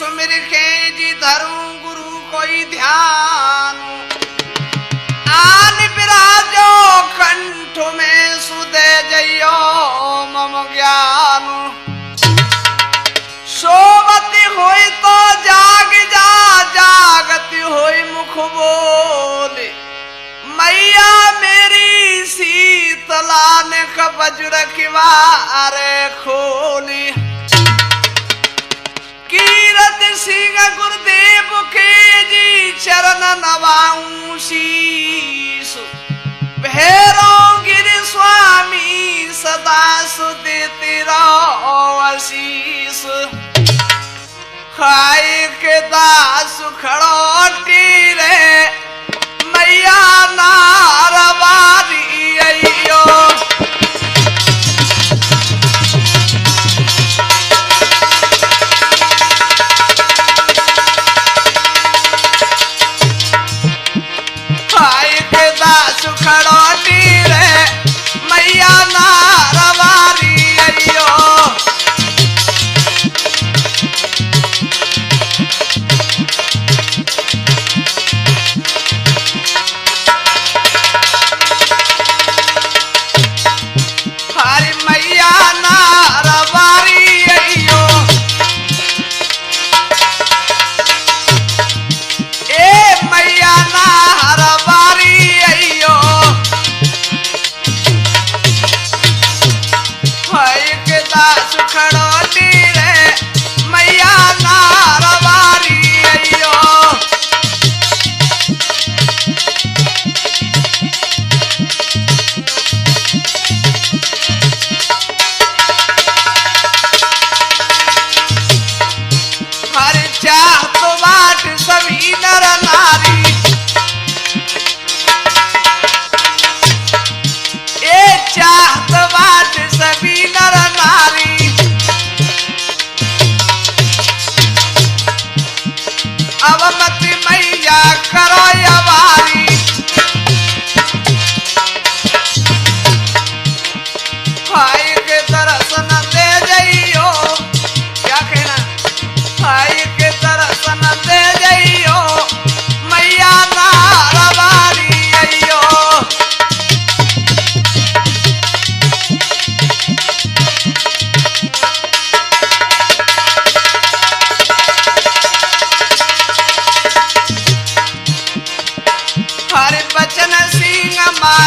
सुमिर के जी धरूं गुरु कोई ध्यान। आन विराजो कंठ में सुदे जइयो मम ज्ञान। सोवती होई तो जाग जा, जागती होई मुख बोले। मैया मेरी शीतला ने कबजुर किवार खोली। कीरत सिंह गुरुदेव के जी चरण नवाऊं शीस। भैरो गिर स्वामी सदा सुदेते रहो आशीष। खाए के दास खड़ोटी रे मैया नारवारी अइयो। खाए के दास खड़ोटी रे मैया नारवारी अइयो।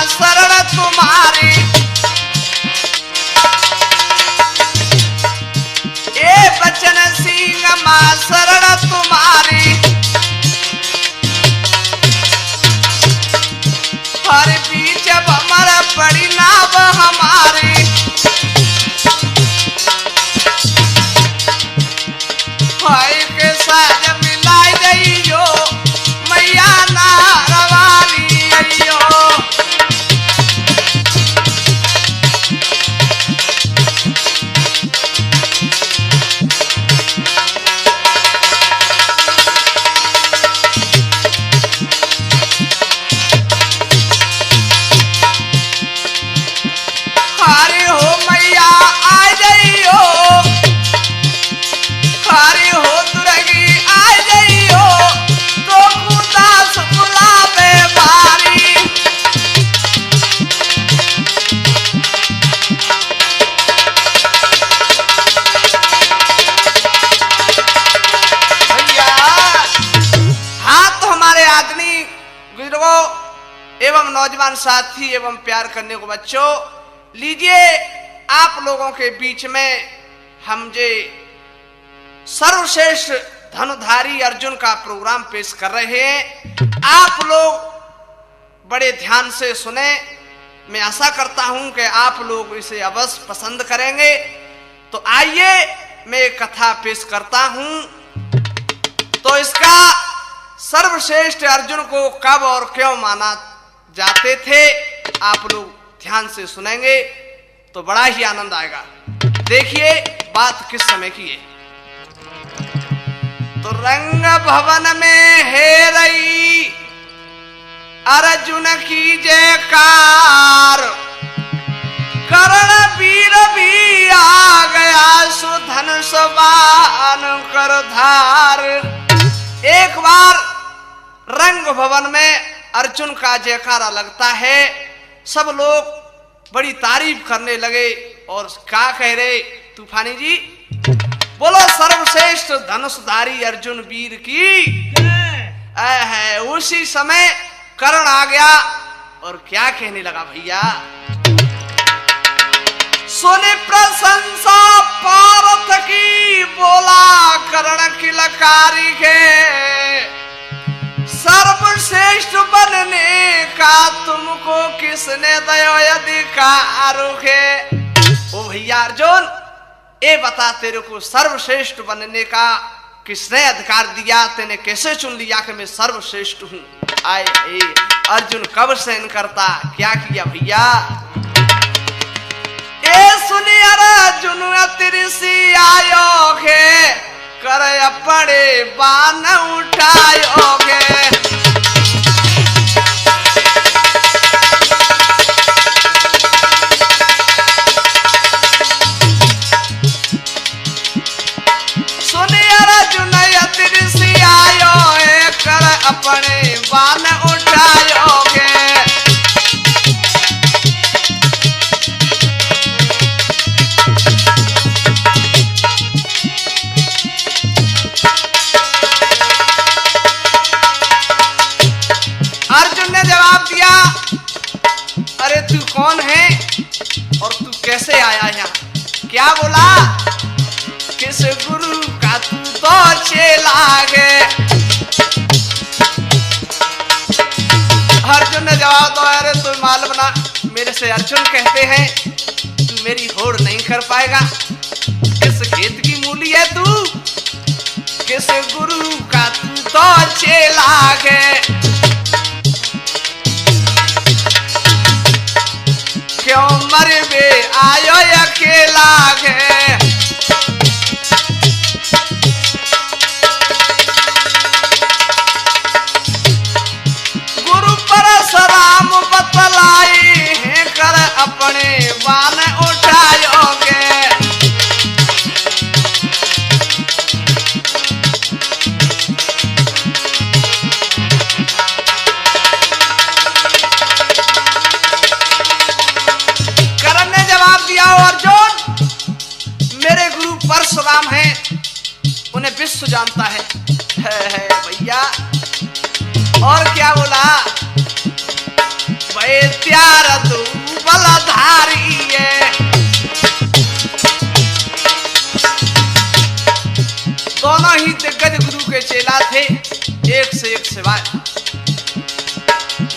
शरण तुम्हारी ए बचन सिंह मां शरण तुम्हारी। हर बीच भमर पड़ी नाव हमारी। भाई के साथ मिलाई गईयो मैया नारवारी अइयो। एवं नौजवान साथी एवं प्यार करने को बच्चों, लीजिए आप लोगों के बीच में हम जे सर्वश्रेष्ठ धनुधारी अर्जुन का प्रोग्राम पेश कर रहे हैं। आप लोग बड़े ध्यान से सुने। मैं आशा करता हूं कि आप लोग इसे अवश्य पसंद करेंगे। तो आइए मैं एक कथा पेश करता हूं। तो इसका सर्वश्रेष्ठ अर्जुन को कब और क्यों माना जाते थे, आप लोग ध्यान से सुनेंगे तो बड़ा ही आनंद आएगा। देखिए बात किस समय की है। तो रंग भवन में है रही अर्जुन की जयकार। कर्ण वीर भी आ गया सुधन सबान कर। कर धार। एक बार रंग भवन में अर्जुन का जयकारा लगता है, सब लोग बड़ी तारीफ करने लगे और क्या कह रहे तूफानी जी, बोलो सर्वश्रेष्ठ धनुषधारी अर्जुन वीर की है। उसी समय कर्ण आ गया और क्या कहने लगा भैया, सुने प्रशंसा पार्थ की, बोला कर्ण की लकारी के, सर्वश्रेष्ठ बनने का तुमको किसने दयो अधिकार है। ओ भैया अर्जुन, ये बता तेरे को सर्वश्रेष्ठ बनने का किसने अधिकार दिया, तेने कैसे चुन लिया कि मैं सर्वश्रेष्ठ हूं। आए अर्जुन कब सहन करता, क्या किया भैया, ए सुनी अर्जुन अतिरिसी आयोगे, कर अपने बाण उठायोगे। अपने बाण उठायोगे। अर्जुन ने जवाब दिया, अरे तू कौन है और तू कैसे आया यहाँ? क्या बोला, किस गुरु का तू तो चेला है। अर्जुन ने जवाब दो, अरे तू मालूम ना, मेरे से अर्जुन कहते हैं, तू मेरी होड़ नहीं कर पाएगा। किस खेत की मूली है तू, किस गुरु का तू तो चेला है। क्यों मर बे आयो अकेला है। परशुराम बतलाई है, कर अपने बाण उठायोगे। कर्ण ने जवाब दिया, अर्जुन मेरे गुरु परशुराम हैं, उन्हें विश्व जानता है भैया। और क्या बोला, त्यार तू बलधारी है। दोनों ही दिग्गज गुरु के चेला थे, एक से एक सिवाय।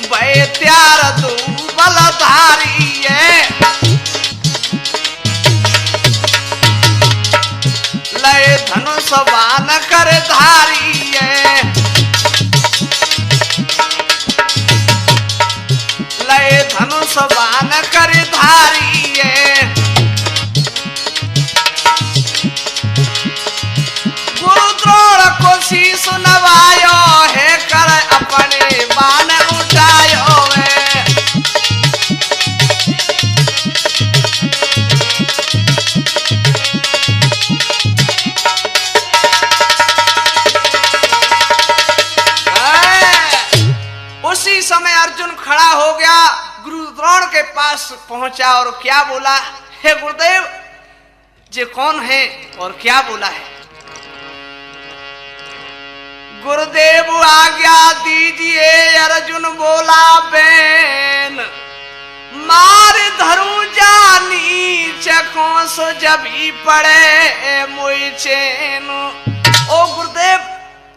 भाई त्यार तू बलधारी है, लय धनुष बाण कर धारी है। लय धनुष बाण कर धारी है। गुरु द्रोण को शीश नवायो है, कर अपने बाण उठायो है। उसी समय अर्जुन खड़ा हो गया, गुरु द्रोण के पास पहुंचा और क्या बोला, हे गुरुदेव जे कौन है और क्या बोला है। गुरुदेव आज्ञा दीजिए, अर्जुन बोला बेन, मार धरू जानी चकों सो जब ही पड़े मुई चैन। ओ गुरुदेव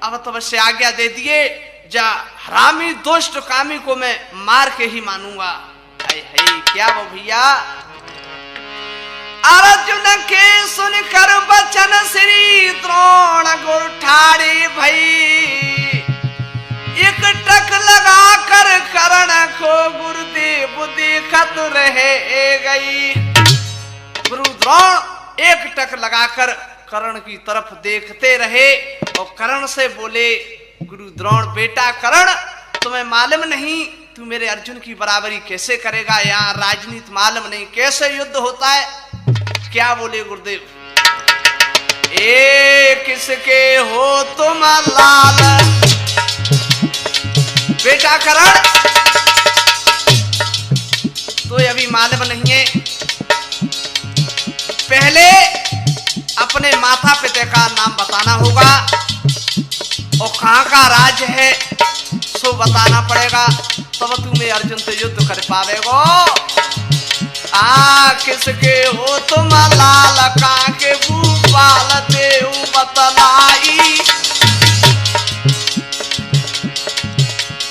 अब तो बस आज्ञा दे दिए, जा हरामी दुष्ट कामी को मैं मार के ही मानूंगा। क्या वो भैया, अर्जुन के सुनकर बचन श्री द्रोण गुरु ठाड़े भई, एक टक लगा कर कर्ण को गुरुदेव देखत रहे गई। गुरु द्रोण एक टक लगाकर कर्ण की तरफ देखते रहे और कर्ण से बोले, गुरु द्रोण बेटा कर्ण, तुम्हें मालूम नहीं तू मेरे अर्जुन की बराबरी कैसे करेगा, यहाँ राजनीति मालूम नहीं कैसे युद्ध होता है। क्या बोले गुरुदेव, एक किसके हो तुम लाल। बेटा करण तो अभी मालूम नहीं है, पहले अपने माता पिता का नाम बताना होगा और कहाँ का राज है सो बताना पड़ेगा, तब तुम्हें अर्जुन से युद्ध कर पावेगो। किसके हो तुम लाल काके भूपाल देऊ बतलाई।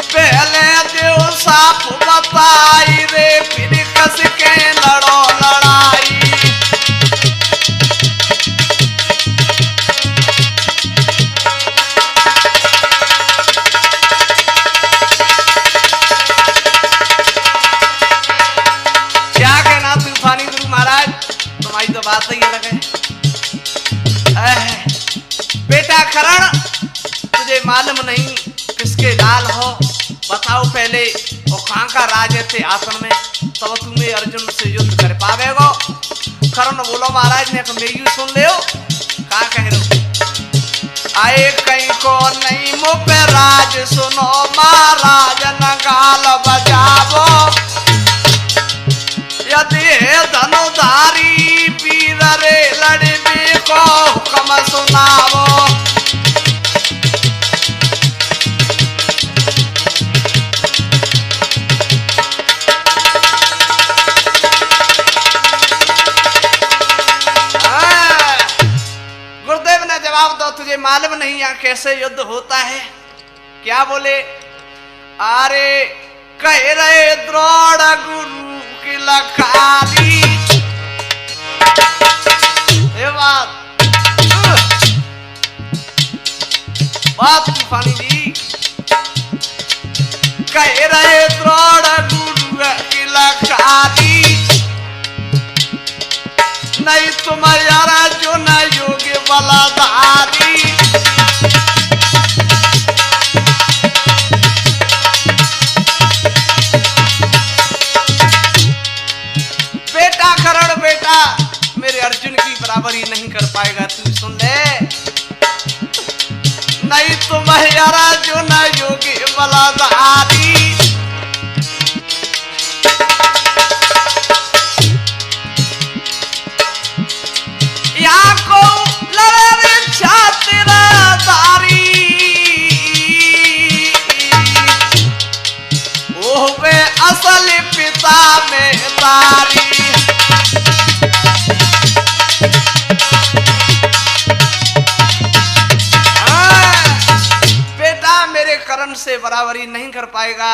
पहले देव साफ बताई रे फिर कस के लड़ो लड़ाई। तो बात ही अलग है। बेटा करण तुझे मालूम नहीं किसके लाल हो, बताओ पहले वो कहाँ का राज थे आसन में, तब तुम्हें अर्जुन से युद्ध कर पावेगो। करण बोलो महाराज ने मेरी सुन ले, क्या कह रहे हो। आए कहीं को नहीं मुँह पे राज सुनो महाराज नगाल बजावो। यदि है धनुधारी वीर रे लड़बे को हुक्म सुनावो। गुरुदेव ने जवाब दो, तुझे मालूम नहीं यहाँ कैसे युद्ध होता है। क्या बोले, अरे कह रहे द्रोण गुरु की लखारी। बात तूफानी जी कह रहे द्रोण गुरु की लखारी। नहीं तुम्हारा जो न योग्य बलाधारी। बेटा करण बेटा मेरे अर्जुन की बराबरी नहीं कर पाएगा, तू सुन ले। नहीं तुम्हारा जो न योगी बलाधारी। यहाँ को लड़े छात्रधारी। ओह वे असल पिता में तारी। करण से बराबरी नहीं कर पाएगा।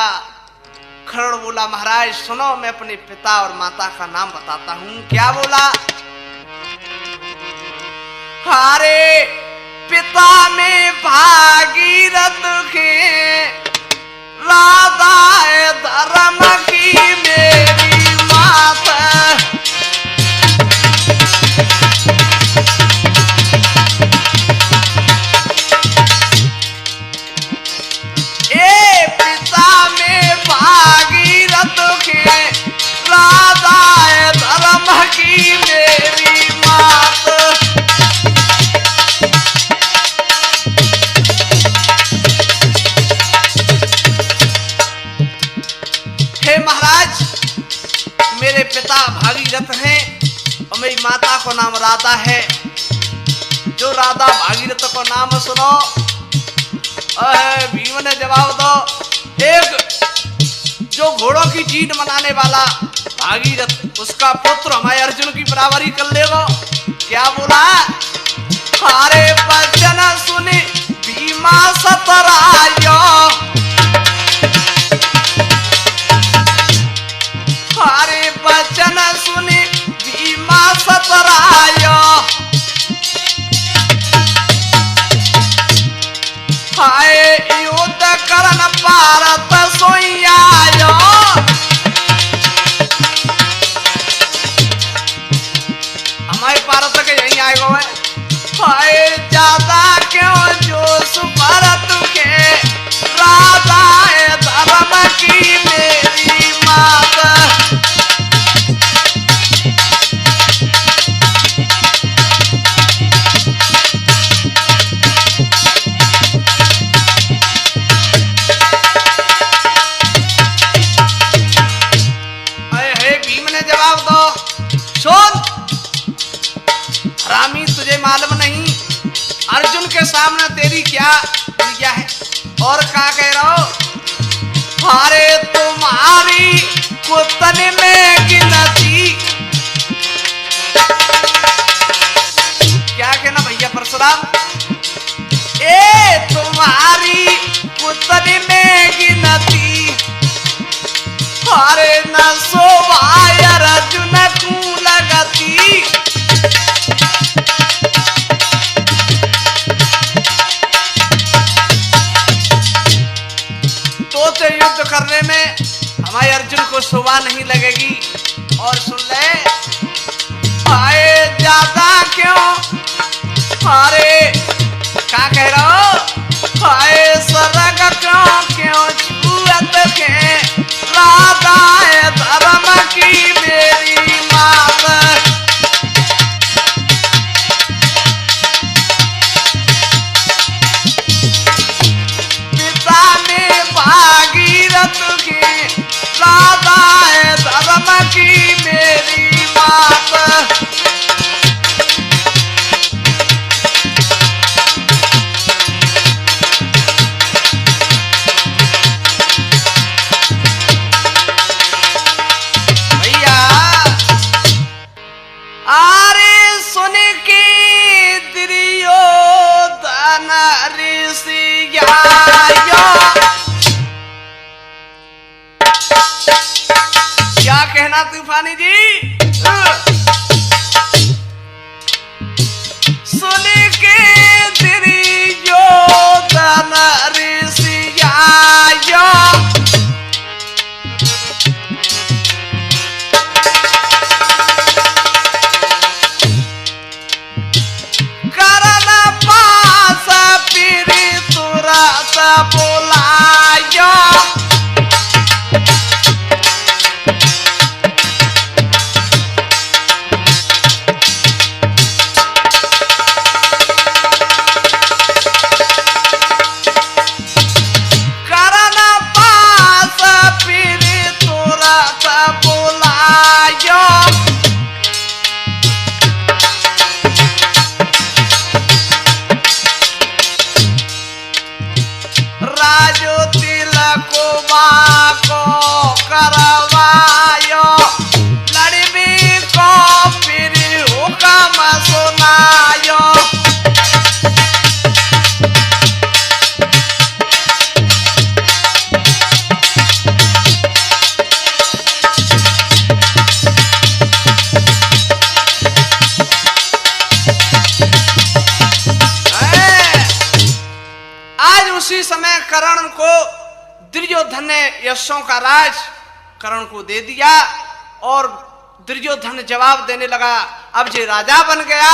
करण बोला महाराज सुनो, मैं अपने पिता और माता का नाम बताता हूं। क्या बोला, हरे पिता में भागीरथ के राधा धर्म की मेरी माता। पिता में भागीरथ के राधा धर्म की मेरी मात। हे महाराज मेरे पिता भागीरथ हैं और मेरी माता को नाम राधा है। जो राधा भागीरथ को नाम सुनो। भीम ने जवाब दो, एक जो घोड़ों की जीत मनाने वाला भागीरथ उसका पुत्र हमारे अर्जुन की बराबरी कर लेगा। क्या बोला, हरे वचन सुने भीमा सतरायो। हरे वचन सुने भीमा सतरायो। हाय युद्ध करन भारत सोइयायो। हमारे भारत के यही आएगा है। हाय ज्यादा क्यों जोश भारत के राधा धर्म की मेरी माता। मुझे मालूम नहीं अर्जुन के सामने तेरी क्या क्रिया है। और क्या कह रहा हो, अरे तुम्हारी कुतन में गिनती, क्या कहना भैया परशुराम, ए तुम्हारी कुतन में गिनती, अरे न सोवाय अर्जुन को लगती। तो युद्ध करने में हमारे अर्जुन को शोभा नहीं लगेगी। और सुन ले, आए ज्यादा क्यों, अरे क्या कह रहा हो, आए सरग क्यों छुअत के राधा धर्म की मेरी मात। पिता ने भागीरथ के राधा धर्म की मेरी मात। क्या कहना तूफानी जी, सुन के दुर्योधन ऋषिया, करन पास फिर तुरंत बुलाया। उसी समय कर्ण को दुर्योधन ने यशों का राज कर्ण को दे दिया और दुर्योधन जवाब देने लगा, अब जे राजा बन गया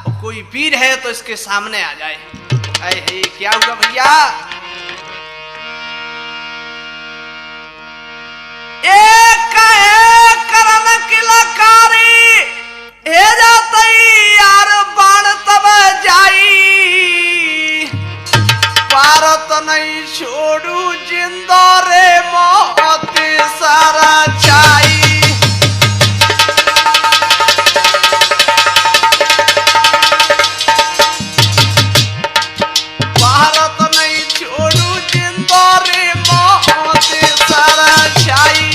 और कोई वीर है तो इसके सामने आ जाए। अरे क्या हुआ भैया, एक कर्ण किलकारी हे जाते यार बाण तब जाई, भारत नहीं छोड़ू जिंदा रे मौत सारा चाई। भारत नहीं छोड़ू जिंदा रे मौत सारा चाई।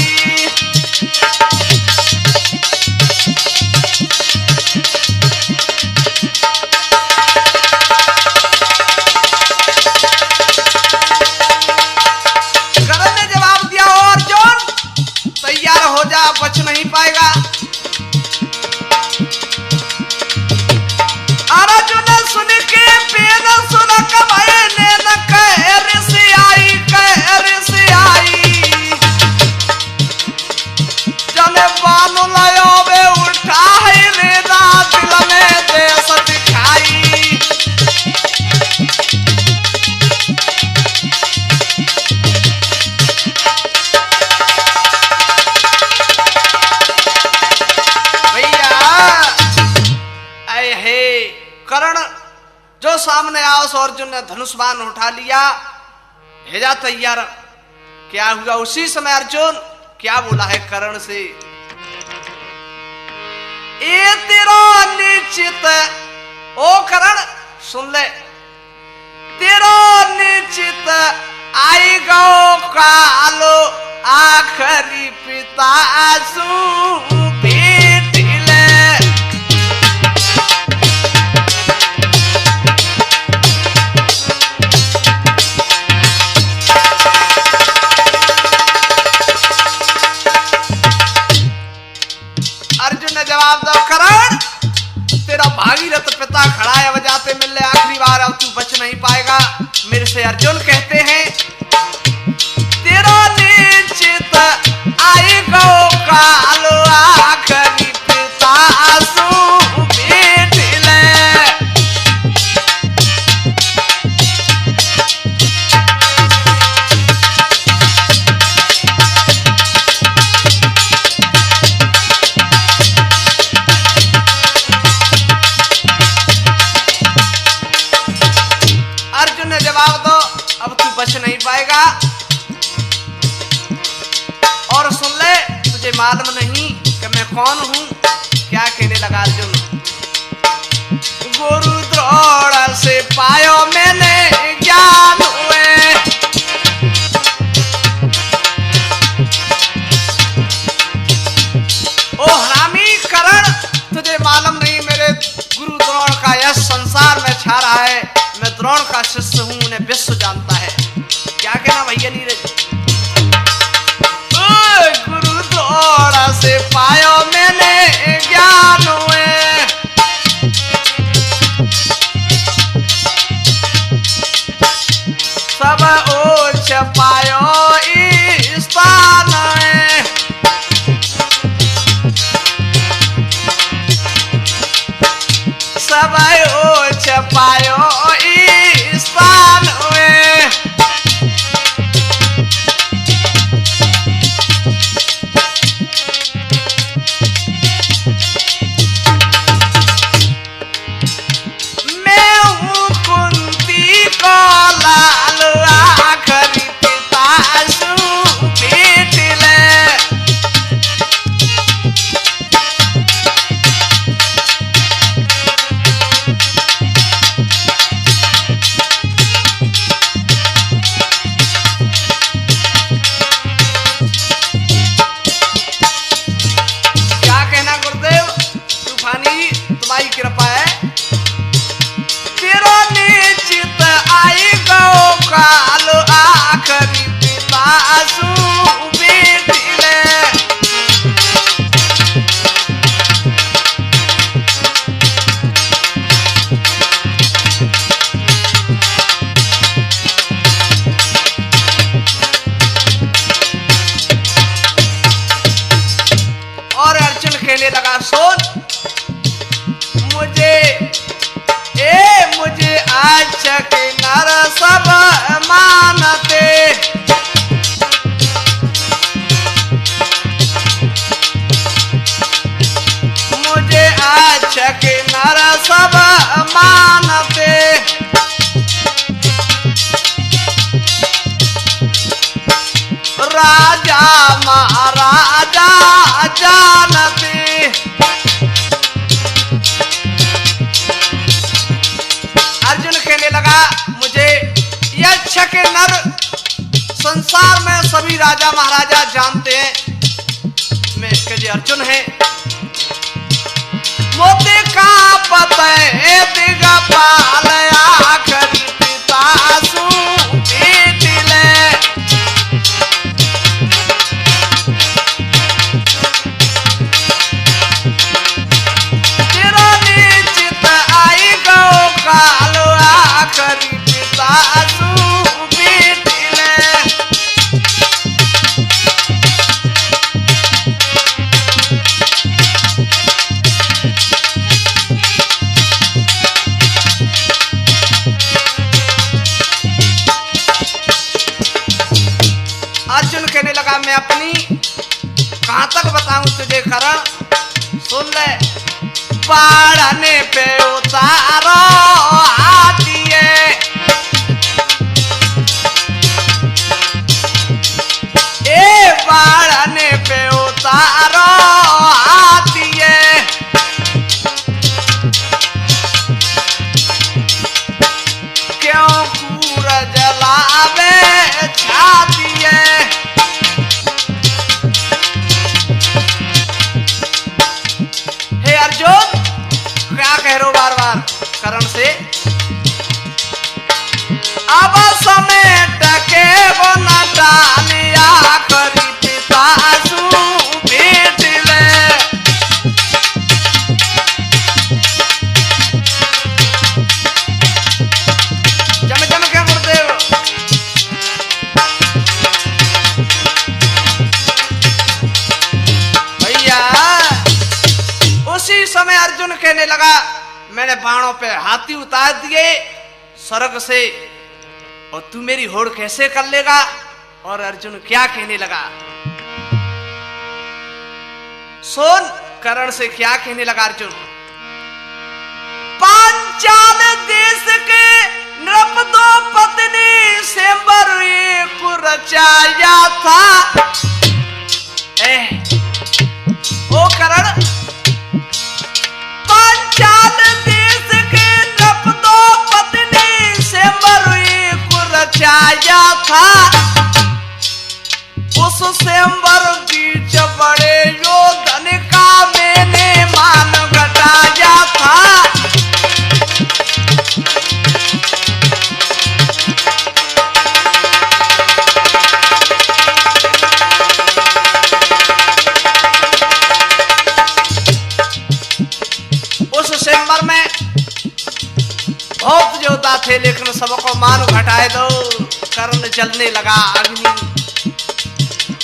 हो जा, बच नहीं पाएगा। अर्जुन सुन के पेन सुन कमाए ने न कहर से आई जने बानु लायो बे उठा है रे रात दिल में देश दिखाई। कर्ण जो सामने आओ सो अर्जुन ने धनुष बाण उठा लिया, भेजा तैयार। क्या हुआ उसी समय अर्जुन क्या बोला है कर्ण से, ए तेरा निश्चित ओ करण सुन ले, तेरो निश्चित आई गो कालो आखरी पिता सू भेट ले। अर्जुन ने जवाब दो, करण तेरा भागीरथ पिता खड़ा है, बजाते मिल ले आखिरी बार, अब तू बच नहीं पाएगा मेरे से। अर्जुन कहते हैं, तेरा निश्चित आई गो कालो आखरी पिता सू भेट ले। अर्जुन ने जवाब दो, अब तू बच नहीं पाएगा। और सुन ले, तुझे मालूम नहीं कि मैं कौन हूं। क्या कहने लगा अर्जुन, गुरु द्रोण से पायो मैंने ज्ञान हुए। ओ हरामी करण, तुझे मालूम नहीं मेरे गुरु द्रोण का यह संसार में छा रहा है। मैं द्रोण का शिष्य हूं, उन्हें विश्व जानता है। क्या कहना भैया नीरज, गुरु द्रोण से पायो मैंने ज्ञान हुए। सब ओछ पायो स्थान है। सब ओछ पायो स्थान हुए। मैं हूँ कुंती को लाल आखरी पिता सू भेट ले। क्या कहना गुरुदेव, तूफानी तुम्हारी कृपा है। तेरो निश्चित आई गो काल आखरी पिता सू भेट ले। और अर्जुन कहने लगा, सोच मुझे आज के नर सब मानते। मुझे आज के नर सब मानते। राजा महाराजा जानते। अर्जुन कहने लगा, मुझे यक्ष के नर संसार में सभी राजा महाराजा जानते हैं। मैं इसके जी अर्जुन है। मोती का पता दिगपाल आखरी पिता सू भेट ले। तेरा निश्चित आई गो कालो आखरी पिता सू भेट ले। अर्जुन कहने लगा, मैं अपनी कहां तक बताऊं तुझे करण। सुन ले, पढ़ने पे उतारो आती है। ए पढ़ने पे उतारो आती है। अब समय टके वो न डालिया करी पिता सु भेट ले। जम जम के गुरुदेव भैया। उसी समय अर्जुन कहने लगा मैंने बाणों पे हाथी उतार दिए स्वर्ग से, और तू मेरी होड़ कैसे कर लेगा? और अर्जुन क्या कहने लगा, सुन कर्ण से क्या कहने लगा अर्जुन। पांचाल देश के नृपद्रौपदी से एक रचाया था। ओ कर्ण, पांचाल देश के नृपद्रौपदी से एक रचाया था। उस स्वयंवर बीच बड़े योधन का मैंने मान घटाया था। उस स्वयंवर में बहुत योद्धा थे, लेकिन सबको मान घटाए दो। कर्ण जलने लगा, अग्नि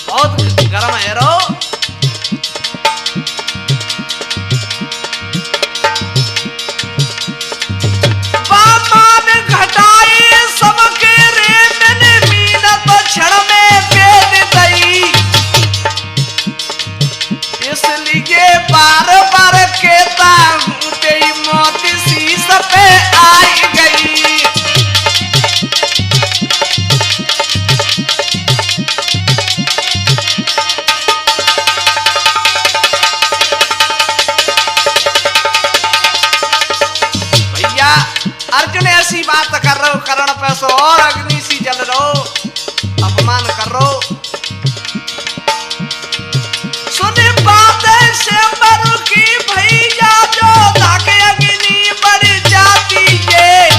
बहुत गर्म है रो। मान घटाए सबके रे मैंने मीनत क्षण में भेद दई। इसलिए बार बार कहता हूँ तेरी मौत शीश पे आई गई। अर्जुन ऐसी बात कर रहे हो, कर्ण पैसो और अग्नि सी जल रहो, अपमान कर रहो। सुने बात से मरु की भैया, जो धाके अग्नि बढ़ जाती है।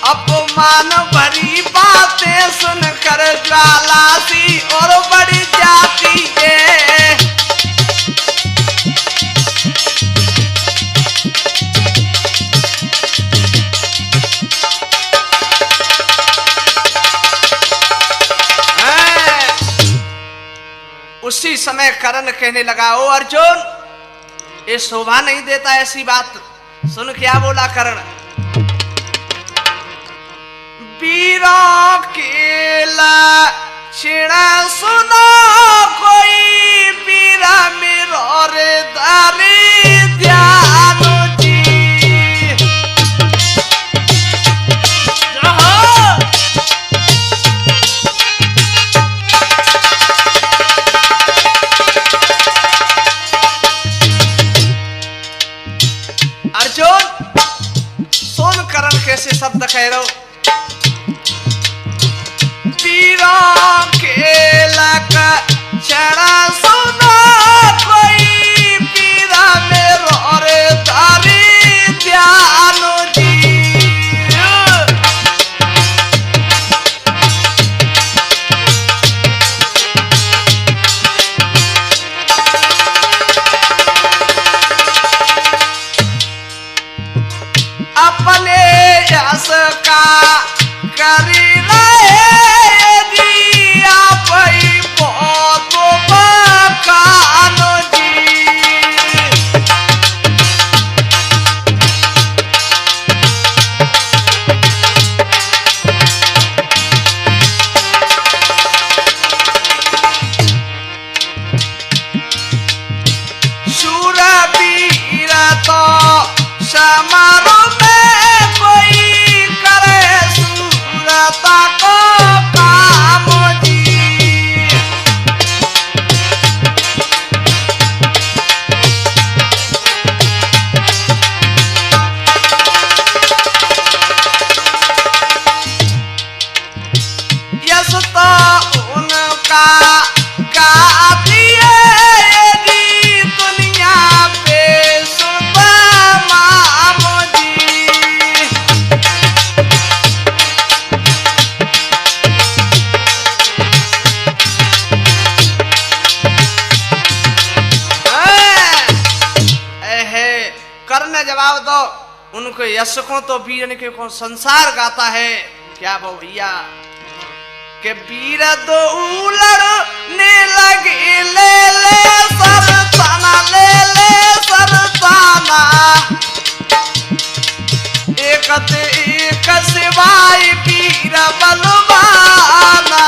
अपमान भरी बातें सुनकर ज्वाला सी और बढ़ जाती है। उसी समय कर्ण कहने लगा, ओ अर्जुन ये शोभा नहीं देता ऐसी बात। सुन क्या बोला कर्ण, वीरों के लक्षण सुनो कोई, वीरा मेरो रे दारी ध्यानो जी। अर्जुन सुन कर्ण कैसे शब्द कह रहे हो, वीरों के लक्षण सुनो कोई, वीरा मेरो रे तारी ध्यानो जी। अपने यश का करी रहे दिया पई बहुत बकानो जी। शूरवीर तो समारोह में कोई करे सूरता को यश को तो वीरन के को संसार गाता है। क्या वो भैया के वीर दो लड़ने लगे ले ले सरताना ले ले सरताना एक एक सिवाय वीर बलवाना।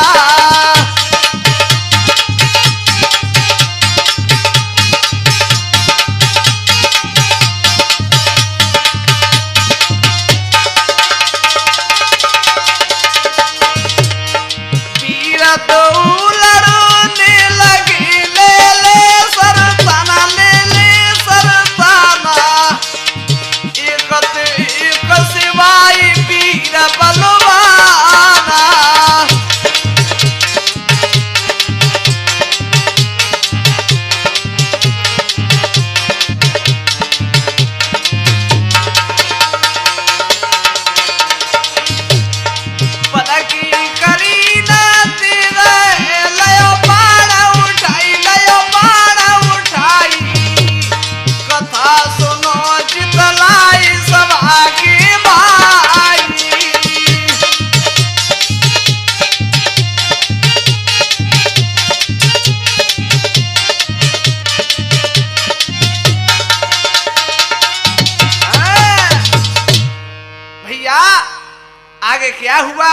आगे क्या हुआ?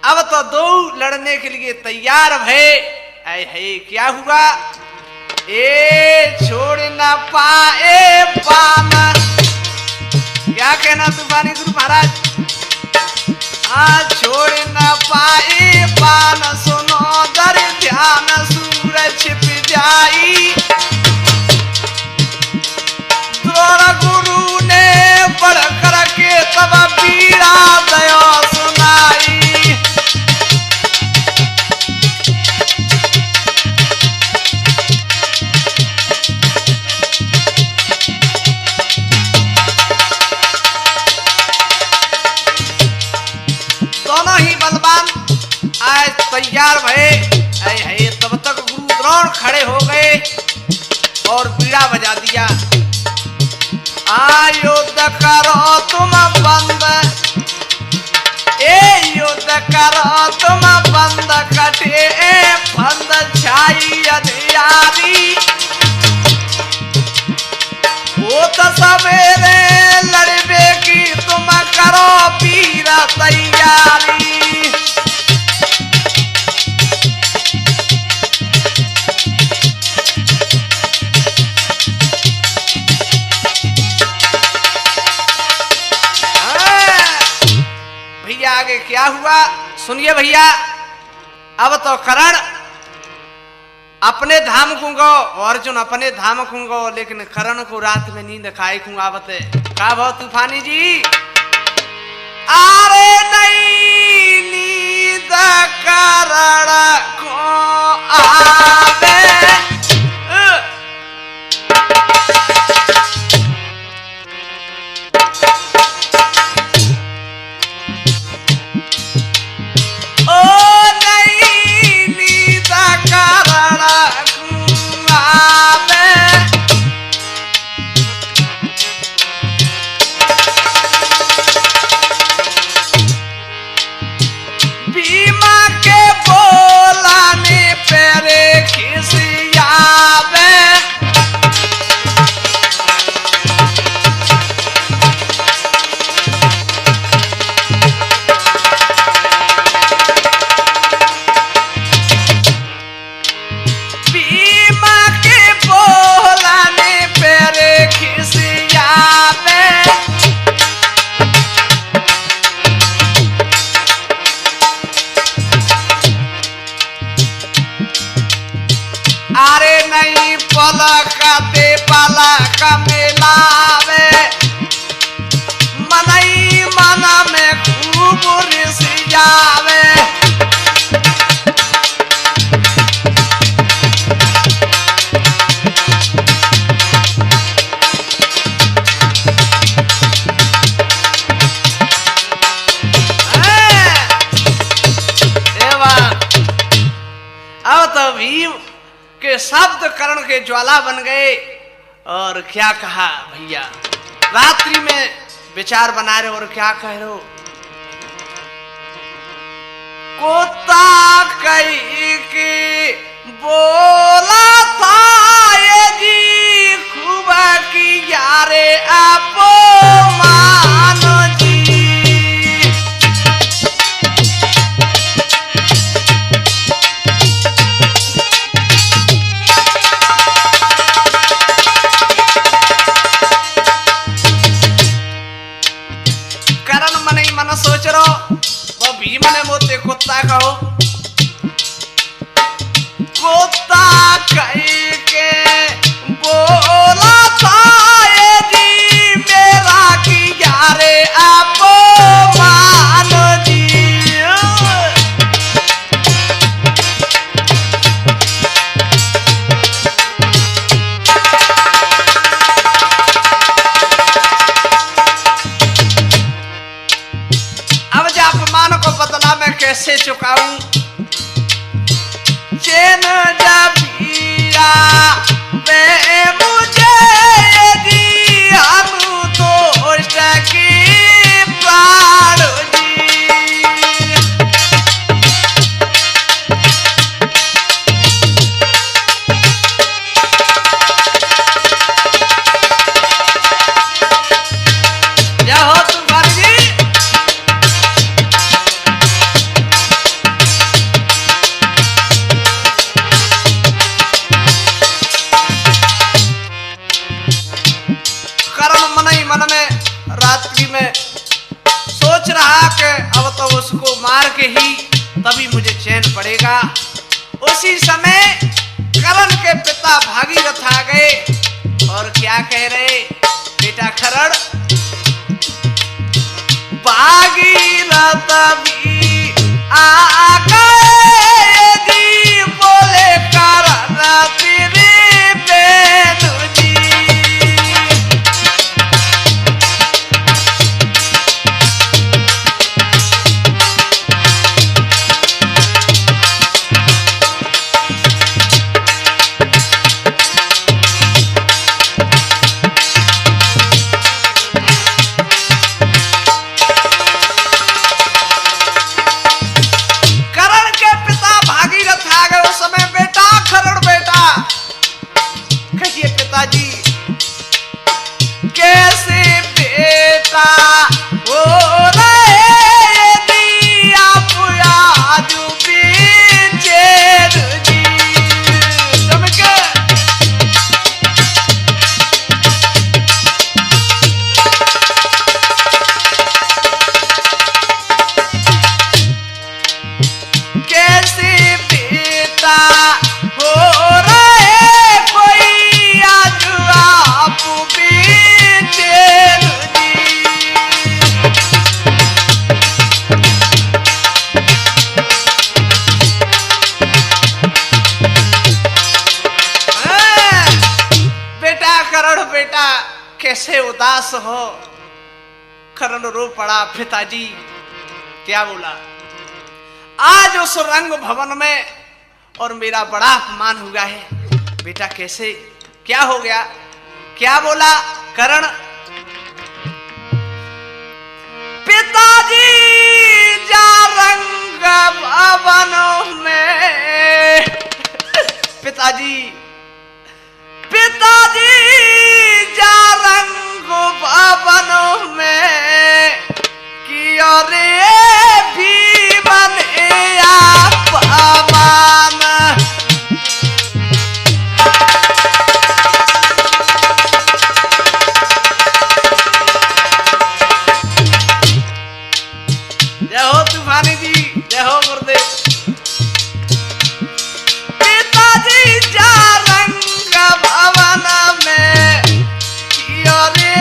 अब तो दो लड़ने के लिए तैयार भय। है क्या हुआ? ए छोड़ ना पाए पाना। क्या कहना तूफानी गुरु महाराज? छोड़ ना पाए पान सुनो दर ध्यान सूरज छिप जाई। तोरा गुरु ने बढ़ कर के तब पीड़ा दया सुनाई। दोनों ही बलवान आज तैयार भये। तब तक गुरु द्रोण खड़े हो गए और बीड़ा बजा दिया। युद्ध करो तुम बंद, युद्ध करो तुम बंद कटे बंद छाई अधियारी। वो तो सवेरे लड़बे की तुम करो पीर तैयारी। आगे क्या हुआ सुनिए भैया। अब तो करण अपने धाम खूंगो, अर्जुन अपने धाम खूंगो, लेकिन करण को रात में नींद खाए खूंगावते। का भाव तूफानी जी? अरे नहीं नींद करण को आवे। पलकते पलक मिलावे मनई मन में खूब रिसियावे। अब तो भीम के शब्द कर्ण के ज्वाला बन गए। और क्या कहा भैया? रात्रि में विचार बना रहे और क्या कह रहे हो? कुत्ता कहीं की बोला था ये जी खूब की यारे आपो मानो जी। करण मन ही मन सोच रहो वो भीम ने मोते कुत्ता कहो। कुत्ता कहीं के बोला था ये जी मेरा की यारे आपो मानो जी। अब जा अपमान को बदला मैं कैसे चुकाऊं? चैन जबिया वे मुझे दिया तो की प्राण जी। क्या हो तुम्हारी जी? मन में रात्रि में सोच रहा कि अब तो उसको मार के ही तभी मुझे चैन पड़ेगा। उसी समय करण के पिता भागीरथ आ गए और क्या कह रहे? बेटा खरण, भागीरथ भी आ गए जी बोले करण तेरी बेनु जी। कैसे बेटा हो रहे दिया पुया जो बेचैन जी। चमके कैसे बेटा हो रहे कोई आज आप बेचैन जी। बेटा करण बेटा कैसे उदास हो? करण रो पड़ा। पिताजी क्या बोला? आज उस रंग भवन में और मेरा बड़ा अपमान हुआ है। बेटा कैसे क्या हो गया? क्या बोला करण? पिताजी जा रंग भवन में पिताजी जा रंग भवन में किया रे भी बने आप अमान। जय हो तूफानी जी, जय हो गुरुदेव। पिताजी जा रंग भवन में किया रे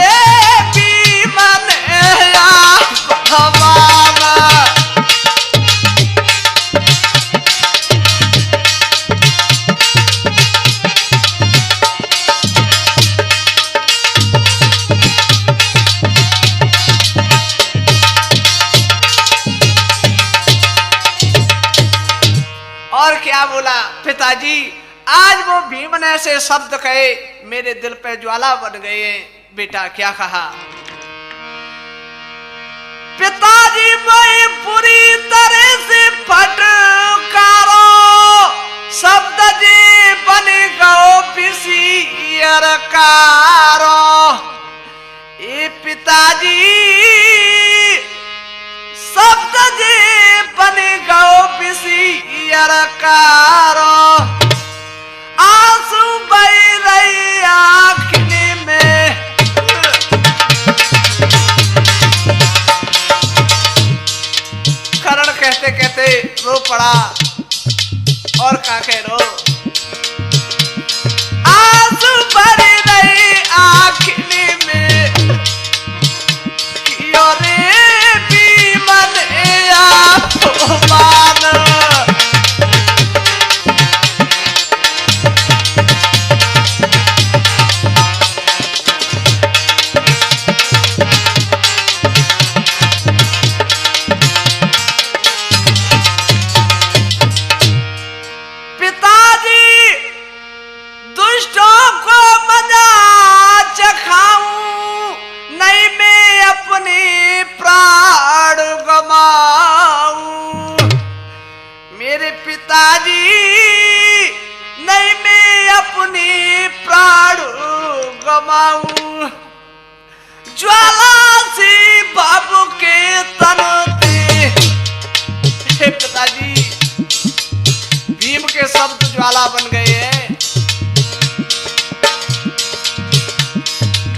भी बने आप अमान। और क्या बोला पिताजी? आज वो भीम ने ऐसे शब्द कहे मेरे दिल पे ज्वाला बन गए। बेटा क्या कहा? अरकारो ए पिताजी शब्द जे बन गो बिसी अरकारो आंसू बह रही आँखनी में। करण कहते कहते रो पड़ा और काके रो आंसू भर रही आँखनी में कियो रे बीमन अपमान। मेरे पिताजी नहीं मैं अपनी प्राण गमाऊं ज्वाला से बाबू के तन पे। पिताजी भीम के शब्द ज्वाला बन गए हैं।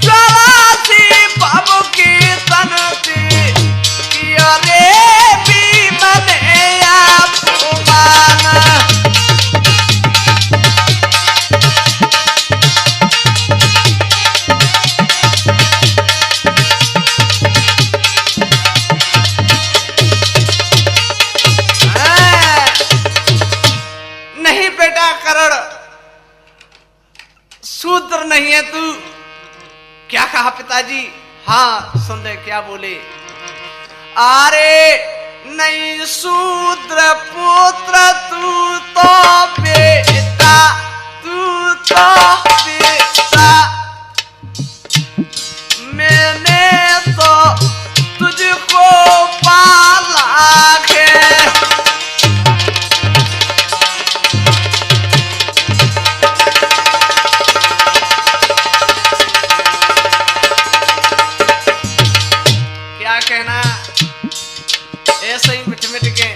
ज्वाला से बाबू के तन पे किया रे भीमन अपमान। नहीं बेटा करण शूद्र नहीं है तू। क्या कहा पिताजी? हाँ सुन रहे क्या बोले? अरे नहीं शूद्र पुत्र तू तो बेटा, तू तो बेटा। मैंने तो तुझको पाला है। क्या कहना ऐसे ही मिट मिट के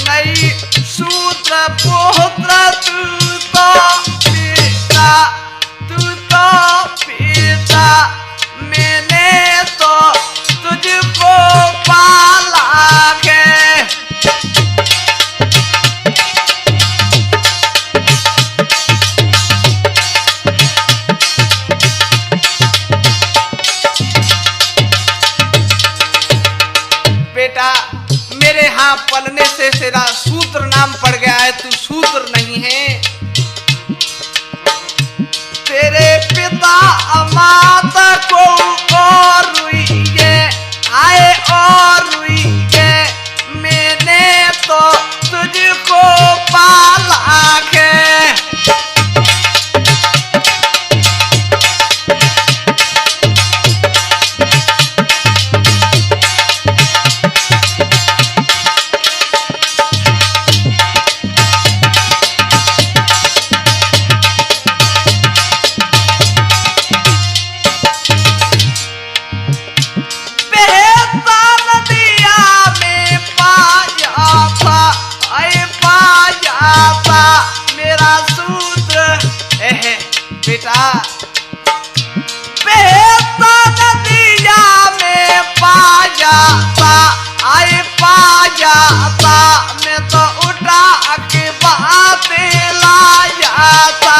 नहीं शूद्र पुत्र तू तो बेटा, तू तो बेटा। मैंने तो तुझको पाला है। बेटा मेरे यहाँ पलने से तेरा शूद्र नाम पड़ गया है, तू शूद्र नहीं है। तेरे पिता माता को और रुइये आए और रुइये। मैंने तो तुझको पाला है। बेटा बेहता नदिया में पा जाता, आए पा जाता। मैं तो उठा के बहाते ला जाता।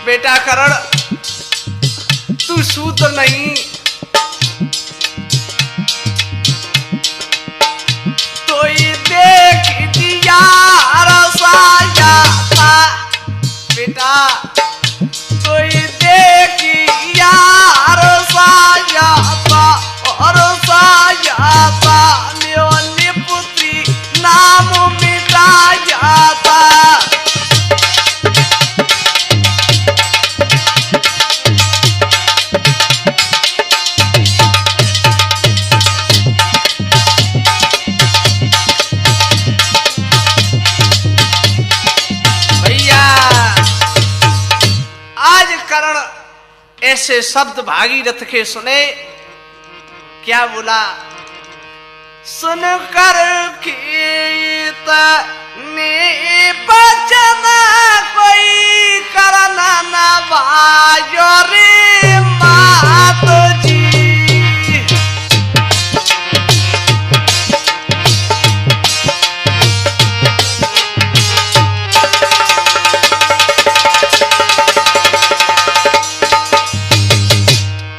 बेटा करण तू शूद्र नहीं, तो ये देख दिया रसाया था। बेटा तो ये देख दिया रसाया था और रसाया था। मेरी पुत्री नाम मिटा जाता। ऐसे शब्द भागीरथ के सुने। क्या बोला? सुन कर कीर्तने बचन कोई करना न बाजो रे मातो जी।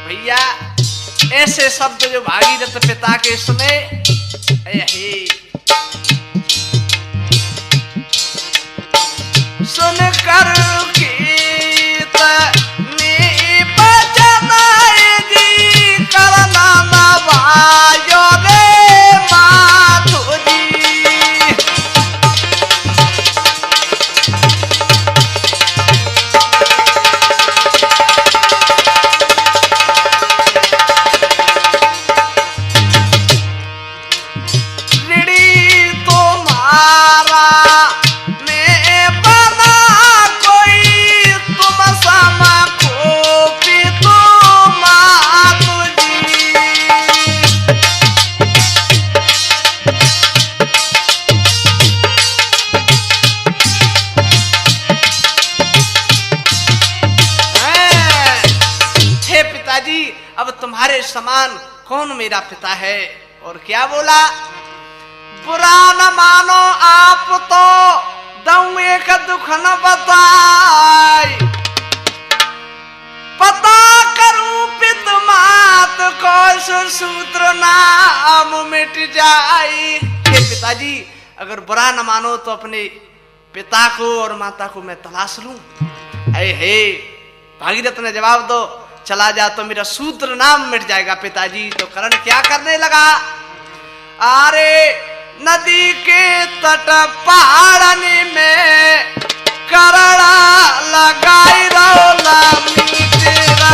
भैया ऐसे शब्द जो भागीरथ पिता के सुने, सुन कर कीर्तने बचन जी करना न बाजो रे मातो जी। अब तुम्हारे समान कौन मेरा पिता है? और क्या बोला? बुरा न मानो आप तो दऊं एक दुख न बताई, पता करूं पित मात को सूत्र नाम मिट जाई। हे पिताजी, अगर बुरा न मानो तो अपने पिता को और माता को मैं तलाश लूं। हे भागीरथ ने जवाब दो, चला जा तो मेरा सूत्र नाम मिट जाएगा पिताजी। तो कर्ण क्या करने लगा? अरे नदी के तट पहाड़नी में करणा लगाई रौला मीतेरा।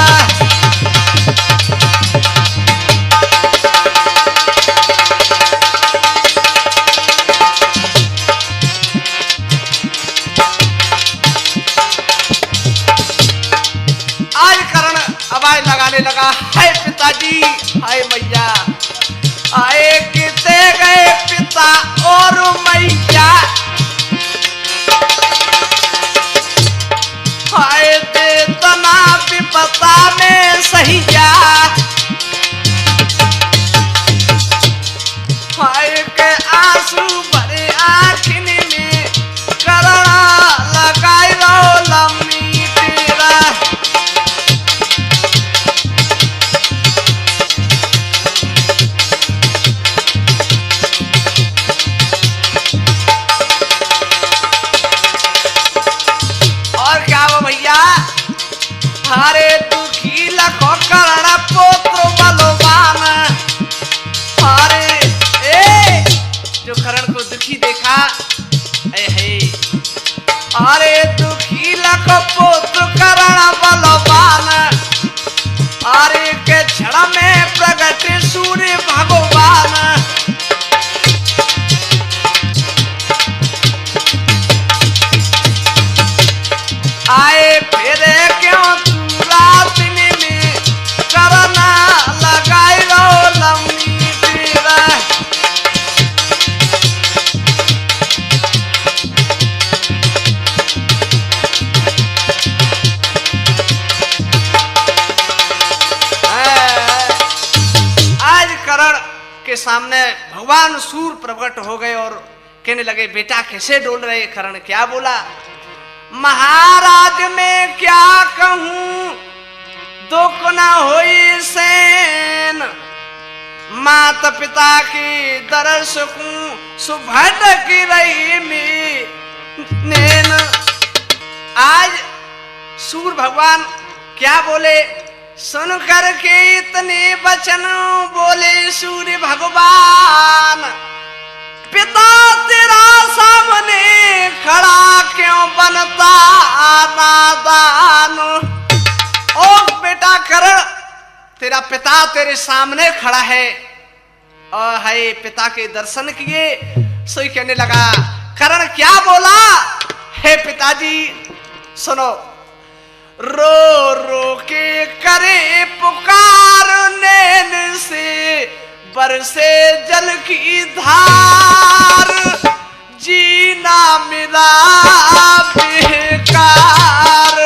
आवाज लगाने लगा, हाय पिताजी, हाय मैया, आए किते गए पिता और मैया, हाय दे तना विपता में सहिया, हाय के आंसू भरे आँखिन में करना लगाई रो लम्मी तेरा। हरे दुखी लखो कर्ण पुत्र बलवान। हरे जो कर्ण को दुखी देखा, अरे दुखी लखो पुत्र कर्ण बलवान। अरे के क्षण में प्रगट सूर्य भगवान। आए फिरे क्यों करना लगाई रो लम्मी तेरा। आज कर्ण के सामने भगवान सूर्य प्रकट हो गए और कहने लगे, बेटा कैसे डोल रहे? कर्ण क्या बोला? महाराज मैं क्या कहूं दुख न होई सेन, माता पिता की दरस को सुभट की रही नैन। आज सूर्य भगवान क्या बोले? सुन कर के इतने वचन बोले सूर्य भगवान, पिता तेरा सामने खड़ा क्यों बनता नादान। ओ बेटा कर्ण, तेरा पिता तेरे सामने खड़ा है और है पिता के दर्शन किए। सोई कहने लगा, कर्ण क्या बोला? हे पिताजी सुनो, रो रो के करे पुकार, नैन से बरसे जल की धार, जीना मेरा बेकार।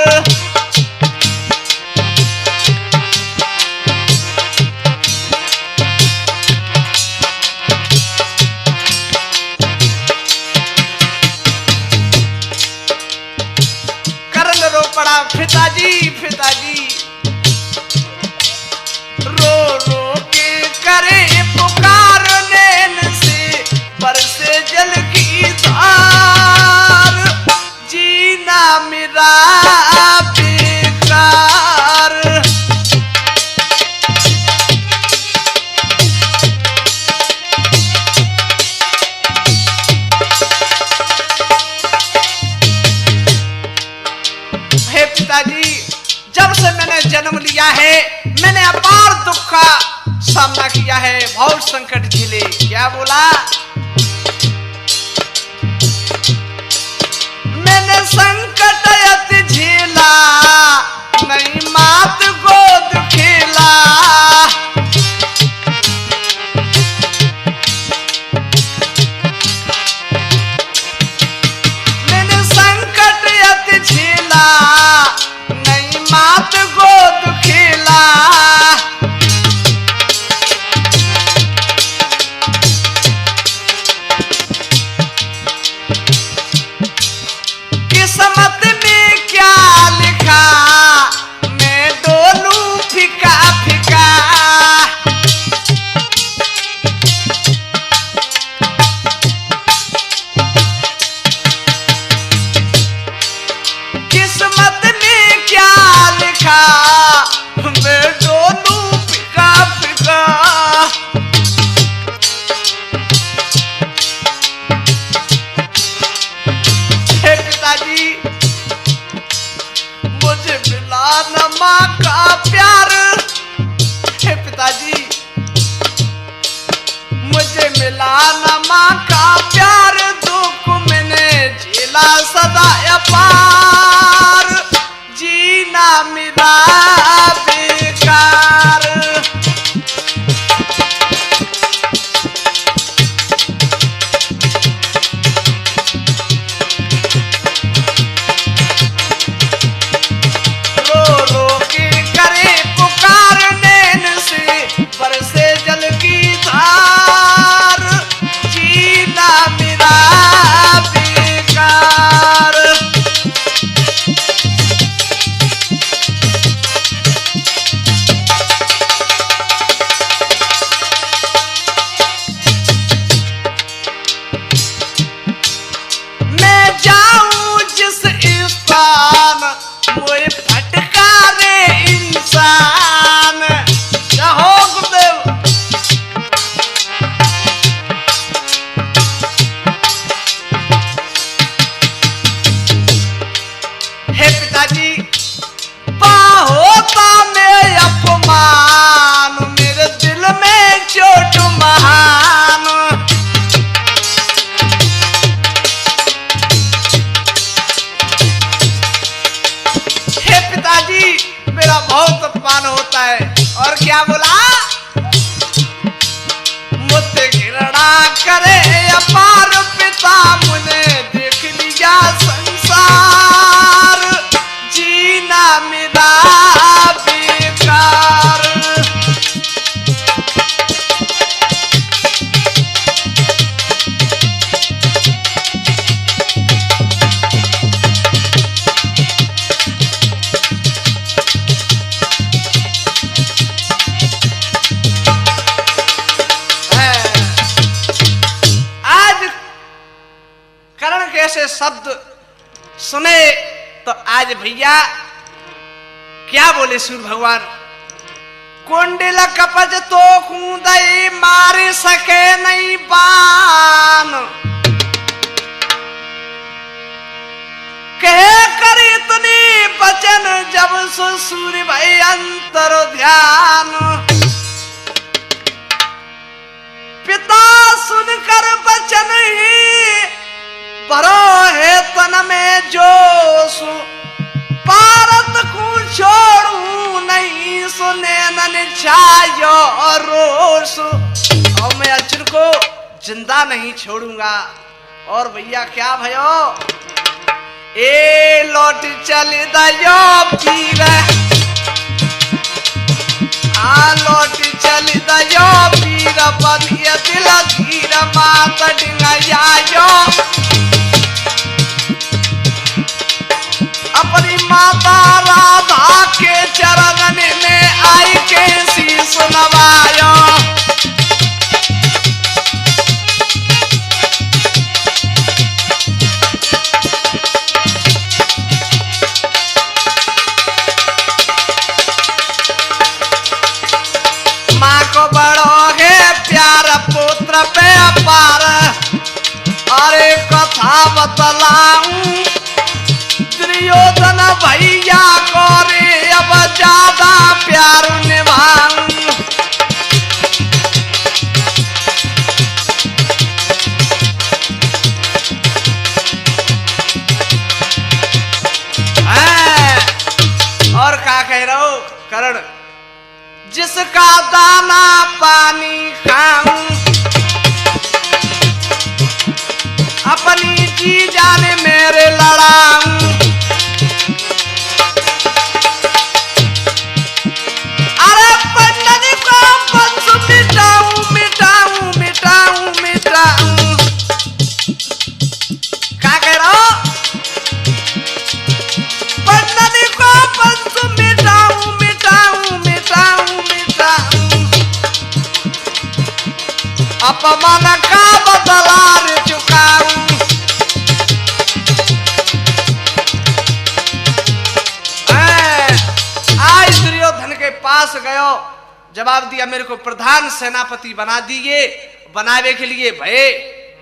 करण रो पड़ा पिताजी पिताजी, रो रो के करे पुकार, नैन से बरसे जल की धार, जीना मेरा बेकार। हे पिताजी, जब से मैंने जन्म लिया है मैंने अपार दुख का सामना किया है, बहुत संकट झेले। क्या बोला? मैंने संकट अति झेला, नहीं मात गोद खेला, मैंने संकट अति झेला, नहीं मात गोद खेला, किस्मत में क्या लिखा, मैं डोलूं फिका फिका, किस्मत में क्या लिखा, मैं डोलूं फिका फिका। हे पिताजी, मुझे मिला न माँ का प्यार, हे पिताजी मुझे मिला न माँ का प्यार, दुख मैंने झेला सदा अपार, जीना मेरा बेकार। रो रो के करे पुकार, नैन से बरसे जल की धार, जीना मेरा बेकार। मैं जाऊं जिस स्थान, मुझे फटकारे इंसान। क्या हो गुरुदेव? हे पिताजी, होता में अपमान, मेरे दिल में चोट महान, हे पिताजी मेरा बहुत अपमान होता है। और क्या बोला? मुझसे घृणा करे अपार, पिता मुझे देख लिया संसार, जीना मेरा बेकार। ऐसे शब्द सुने तो आज भैया क्या बोले सूर्य भगवान, कुंडल कपज तो कूदई मार सके नहीं बान, कहे कर इतनी बचन जब सो सूर्य भाई अंतर ध्यान, पिता सुनकर बचन ही भरो है तन में जोश, भारत को नैनन छायो रोस, और मैं अर्जुन को जिंदा नहीं छोड़ूंगा। और भैया क्या भयो, ए लौट चल दयो पीर, आ लौट चल दयो पीर, बनिए दिल धीर मात डिंगायो। अपनी माता राधा के चरण में आई के शीश नवायो। पुत्र पे अपार, अरे कथा बतलाऊं दुर्योधन भैया को रे अब ज्यादा प्यार निभाऊं। और क्या कह रहा हो करण, जिसका दाना पानी खाऊं, अपनी जी जाने मेरे लड़ाऊं। अरे पंडित को वंश मिटाऊं मिटाऊं मिटाऊं मिटाऊं। क्या कह रहा हो, पंडित को वंश मिटाऊं मिटाऊं मिटाऊं मिटाऊं। अपमान का बदला रे चुकाऊं। आज दुर्योधन के पास गयो, जवाब दिया मेरे को प्रधान सेनापति बना दिए। बनावे के लिए भय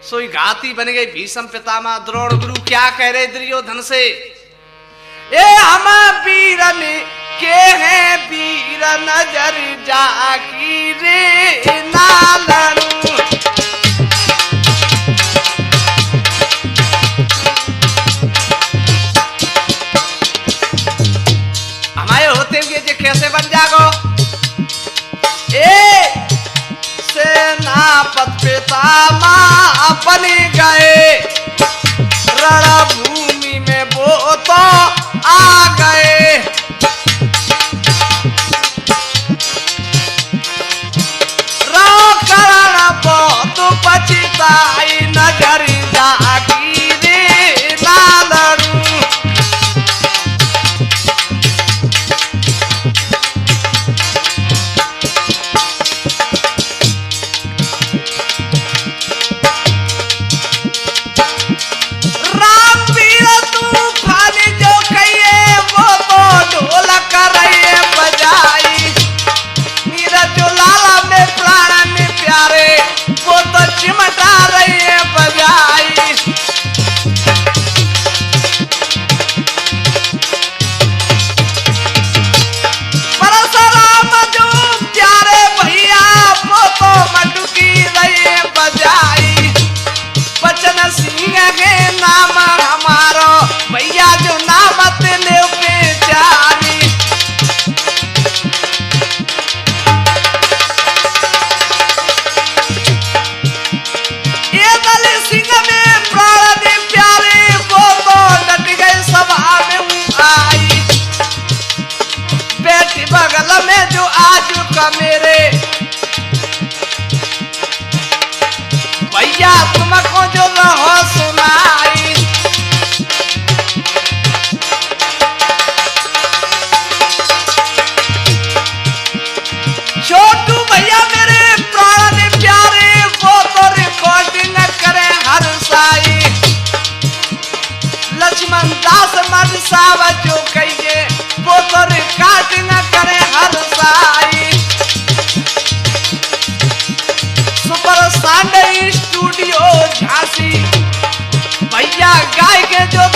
सोई घाती बन गए भीष्म पितामह द्रोण गुरु। क्या कह रहे दुर्योधन से, ए हम वीरन के हैं वीर नजर जाकी रे नालन। हमारे होते हुए जे कैसे बन जागो, ए सेनापत पितामह बन गए, रणभूमि में वो तो आ गए। करण बहुत पछताई नजर जागी रे नालड़ू। चिमटा रही है बजाई। परशुराम जो प्यारे भैया वो तो मटकी रही है बजाई। बचन सिंह के नाम हमारो भैया जो नाम तेने बेचारी। बगल में जो आज का मेरे भैया तुमको जो रहो सुनाई। छोटू भैया मेरे प्राण प्यारे वो तो रिकॉर्डिंग करे हर साई। लक्ष्मण दास मद सावा जो कहिए वो तो रिकॉर्डिंग करे हर साई। सुपर साउंड स्टूडियो झांसी भैया गाय के जो